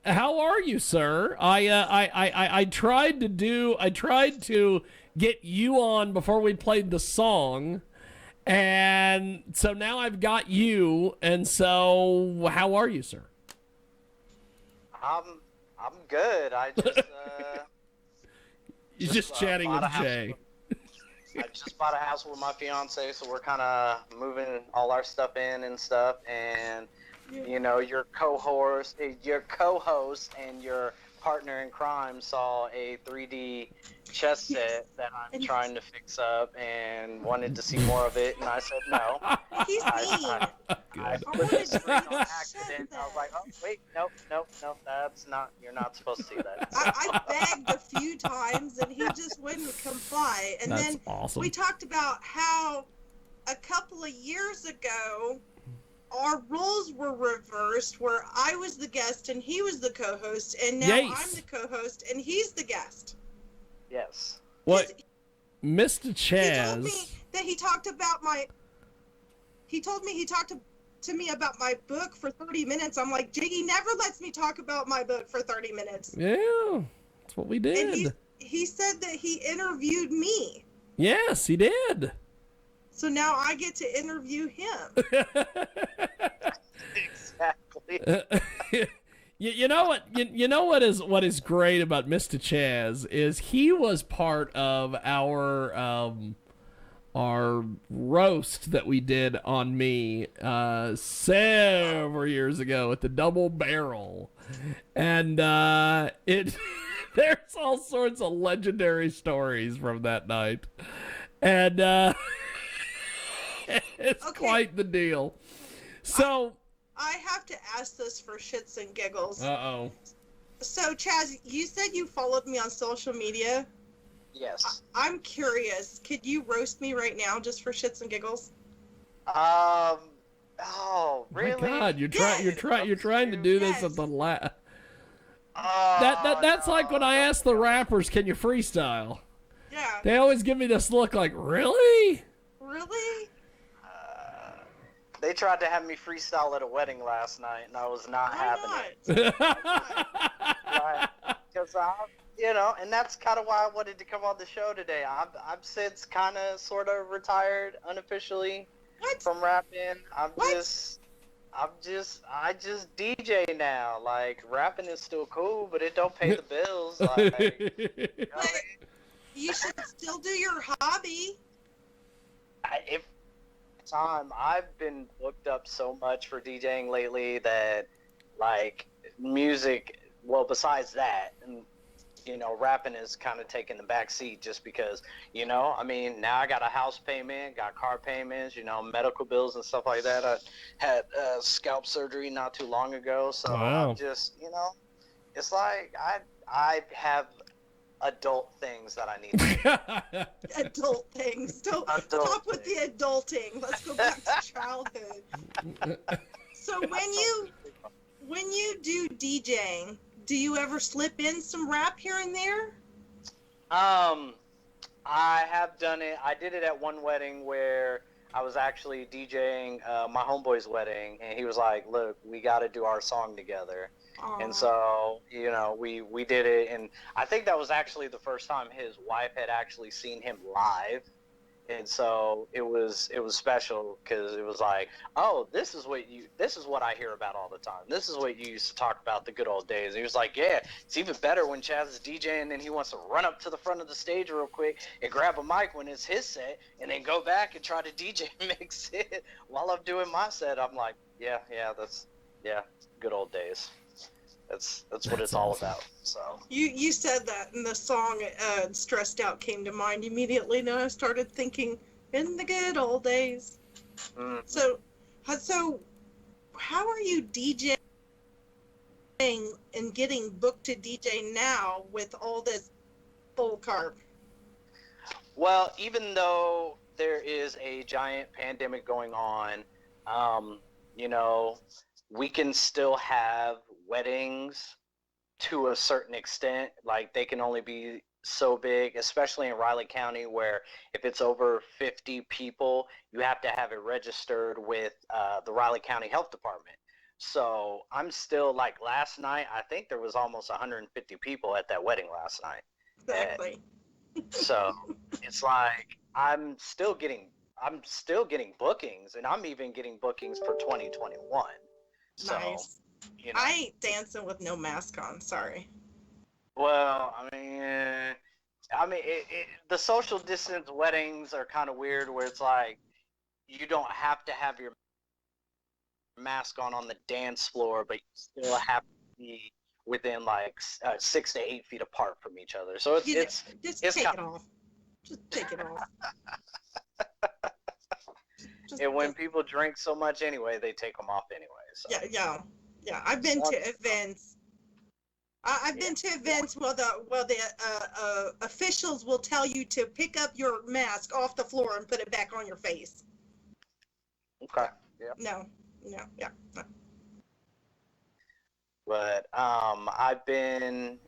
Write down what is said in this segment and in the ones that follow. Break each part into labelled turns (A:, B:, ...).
A: How are you, sir? I tried to get you on before we played the song, and so now I've got you. And so, how are you, sir?
B: I'm good. I just
A: You're just chatting with
B: bought a house
A: Jay.
B: I just bought a house with my fiance, so we're kind of moving all our stuff in and stuff. And you know, your co-host, and your partner in crime saw a 3D chess set that I'm trying to fix up and wanted to see more of it. And I said no.
C: He's mean.
B: I put the screen on accident. I was like, oh wait, nope, that's not. You're not supposed to see that.
C: I begged a few times and he just wouldn't comply. And
A: That's
C: then
A: awesome.
C: we talked about how a couple of years ago our roles were reversed, where I was the guest and he was the co-host, and now I'm the co-host and he's the guest.
B: Yes.
A: What, Mr. Chazz?
C: He told me that he talked about my. He told me he talked to me about my book for 30 minutes. I'm like, Jiggy never lets me talk about my book for 30 minutes.
A: Yeah, that's what we did.
C: And he said that he interviewed me.
A: Yes, he did.
C: So now I get to interview him.
B: Exactly.
A: You know what? You know what is great about Mr. Chazz is he was part of our roast that we did on me several years ago at the Double Barrel, and it there's all sorts of legendary stories from that night, and it's quite the deal. So
C: I have to ask this for shits and giggles.
A: Uh-oh.
C: So Chazz, you said you followed me on social media.
B: Yes.
C: I'm curious. Could you roast me right now, just for shits and giggles?
B: Oh, really?
A: My God, you're trying to do this at the last. That's like when I ask the rappers, "Can you freestyle?"
C: Yeah.
A: They always give me this look like, "Really?
C: Really?"
B: They tried to have me freestyle at a wedding last night, and I was not having it. Because and that's kind of why I wanted to come on the show today. I've since kind of sort of retired unofficially from rapping. I just DJ now. Like, rapping is still cool, but it don't pay the bills. Like,
C: you should still do your hobby.
B: I've been booked up so much for DJing lately that, like, music, well, besides that, and rapping is kind of taking the back seat, just because, now I got a house payment, got car payments, medical bills and stuff like that. I had scalp surgery not too long ago, so
A: wow.
B: I'm just, it's like I have adult things that I need to do.
C: Adult things. Stop with the adulting. Let's go back to childhood. So when you do DJing, do you ever slip in some rap here and there?
B: I have done it. I did it at one wedding where I was actually DJing my homeboy's wedding, and he was like, "Look, we got to do our song together." Aww. And so, we did it, and I think that was actually the first time his wife had actually seen him live. And so it was special, because it was like, oh, this is what I hear about all the time. This is what you used to talk about, the good old days. And he was like, yeah, it's even better when Chazz is DJing and he wants to run up to the front of the stage real quick and grab a mic when it's his set, and then go back and try to DJ mix it while I'm doing my set. I'm like, yeah, that's good old days. That's what it's all about. So
C: you said that, and the song "Stressed Out" came to mind immediately. Now I started thinking, in the good old days. Mm-hmm. So how are you DJing and getting booked to DJ now with all this bull carb?
B: Well, even though there is a giant pandemic going on, we can still have weddings to a certain extent. Like, they can only be so big, especially in Riley County, where if it's over 50 people, you have to have it registered with the Riley County Health Department. So I'm still like last night, I think there was almost 150 people at that wedding last night.
C: Exactly.
B: So it's like I'm still getting bookings, and I'm even getting bookings for 2021. So,
C: Nice.
B: you know,
C: I ain't dancing with no mask on. Sorry.
B: well, the social distance weddings are kind of weird, where it's like you don't have to have your mask on the dance floor, but you still have to be within like 6 to 8 feet apart from each other. So
C: Just
B: it's
C: take
B: kind
C: it off. Just take it off.
B: and when people drink so much anyway, they take them off anyway. So.
C: Yeah. I've been to events. I've been to events where the officials will tell you to pick up your mask off the floor and put it back on your face.
B: Okay. Yeah.
C: No. Yeah.
B: But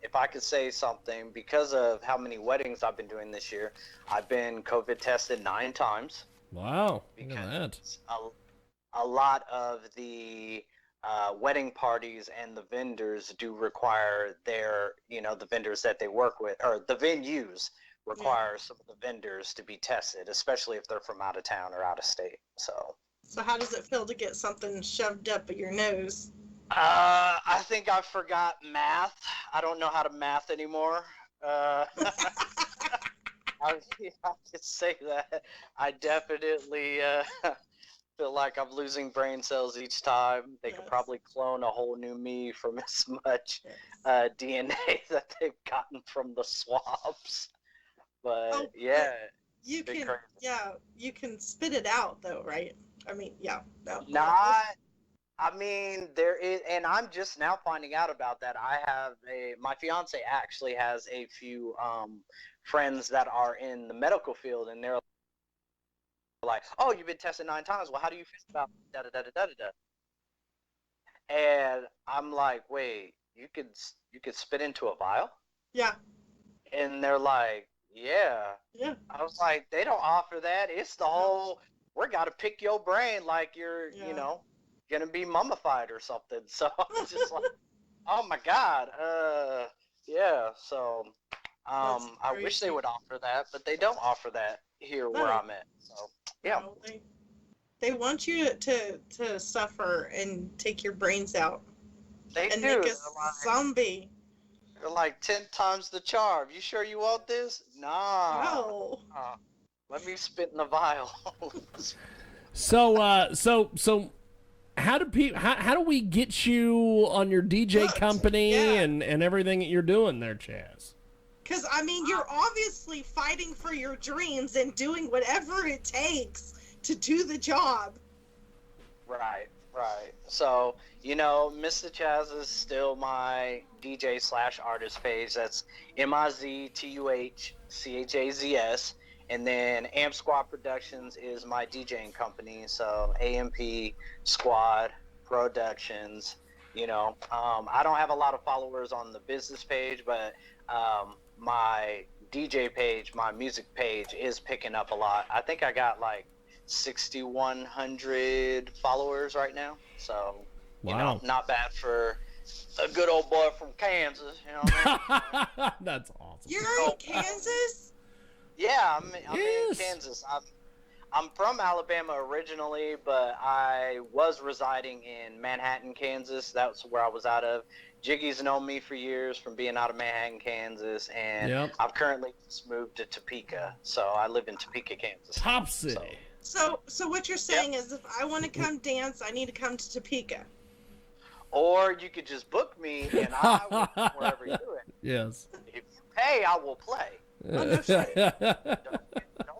B: if I could say something, because of how many weddings I've been doing this year, I've been COVID tested 9 times.
A: Wow. Look at that.
B: Because a lot of the wedding parties and the vendors do require the vendors that they work with, or the venues require some of the vendors to be tested, especially if they're from out of town or out of state.
C: So how does it feel to get something shoved up your nose?
B: I think I forgot math. I don't know how to math anymore. I could say that. I definitely feel like I'm losing brain cells each time. They could probably clone a whole new me from as much DNA that they've gotten from the swabs. But
C: you can spit it out though, right? I mean, yeah. No.
B: There is, and I'm just now finding out about that. My fiance actually has a few friends that are in the medical field, and they're like, "Oh, you've been tested 9 times. Well, how do you feel about da da da da da da?" And I'm like, "Wait, you could spit into a vial?"
C: Yeah.
B: And they're like, "Yeah."
C: Yeah.
B: I was like, "They don't offer that. It's the whole we got to pick your brain like you're, gonna be mummified or something." So I'm just like, "Oh my god." Yeah. So I wish they would offer that, but they don't offer that here where I'm at. So yeah.
C: No, they want you to suffer and take your brains out.
B: They
C: and
B: do.
C: make a zombie.
B: They're like 10 times the charm. You sure you want this? Nah.
C: No.
B: Let me spit in the vial.
A: So how do we get you on your DJ company and everything that you're doing there, Chaz?
C: Because, you're obviously fighting for your dreams and doing whatever it takes to do the job.
B: Right. So, Mr. Chazz is still my DJ/artist page. That's MIZTUHCHAZS. And then Amp Squad Productions is my DJing company. So AMP Squad Productions. I don't have a lot of followers on the business page, but my DJ page, my music page is picking up a lot. I think I got like 6,100 followers right now. So, not bad for a good old boy from Kansas.
A: That's awesome.
C: You're in Kansas?
B: Yeah, I'm in Kansas. I'm from Alabama originally, but I was residing in Manhattan, Kansas. That's where I was out of. Jiggy's known me for years from being out of Manhattan, Kansas, and I've currently just moved to Topeka. So I live in Topeka, Kansas.
A: Top city.
C: So what you're saying is if I want to come dance, I need to come to Topeka.
B: Or you could just book me, and I will come wherever you're doing.
A: Yes.
B: If you pay, I will play. Don't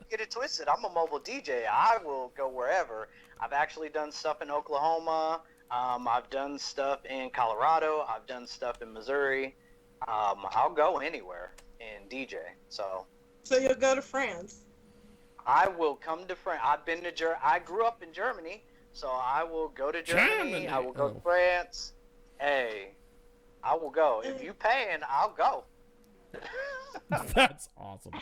B: get it twisted. I'm a mobile DJ. I will go wherever. I've actually done stuff in Oklahoma. I've done stuff in Colorado. I've done stuff in Missouri. I'll go anywhere and DJ. So
C: you'll go to France.
B: I will come to France. I've been to I grew up in Germany, so I will go to Germany. I will go to France. Hey, I will go. If you paying, I'll go.
A: That's awesome.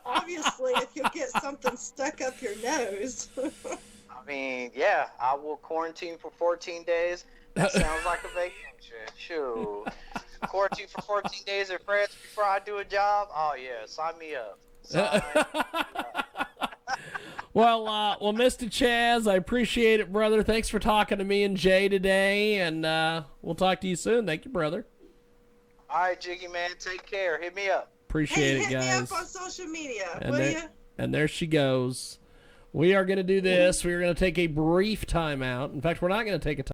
C: Obviously, if you get something stuck up your nose.
B: I will quarantine for 14 days. That sounds like a vacation. Shoot. Quarantine for 14 days in France before I do a job? Oh, yeah. Sign me up. Sign me up.
A: Well, Mr. Chazz, I appreciate it, brother. Thanks for talking to me and Jay today, and we'll talk to you soon. Thank you, brother.
B: All right, Jiggy, man. Take care. Hit me up.
A: Appreciate it, guys.
C: Hit me up on social media,
A: And
C: will
A: there,
C: you?
A: and there she goes. We are going to do this. We are going to take a brief timeout. In fact, we're not going to take a time.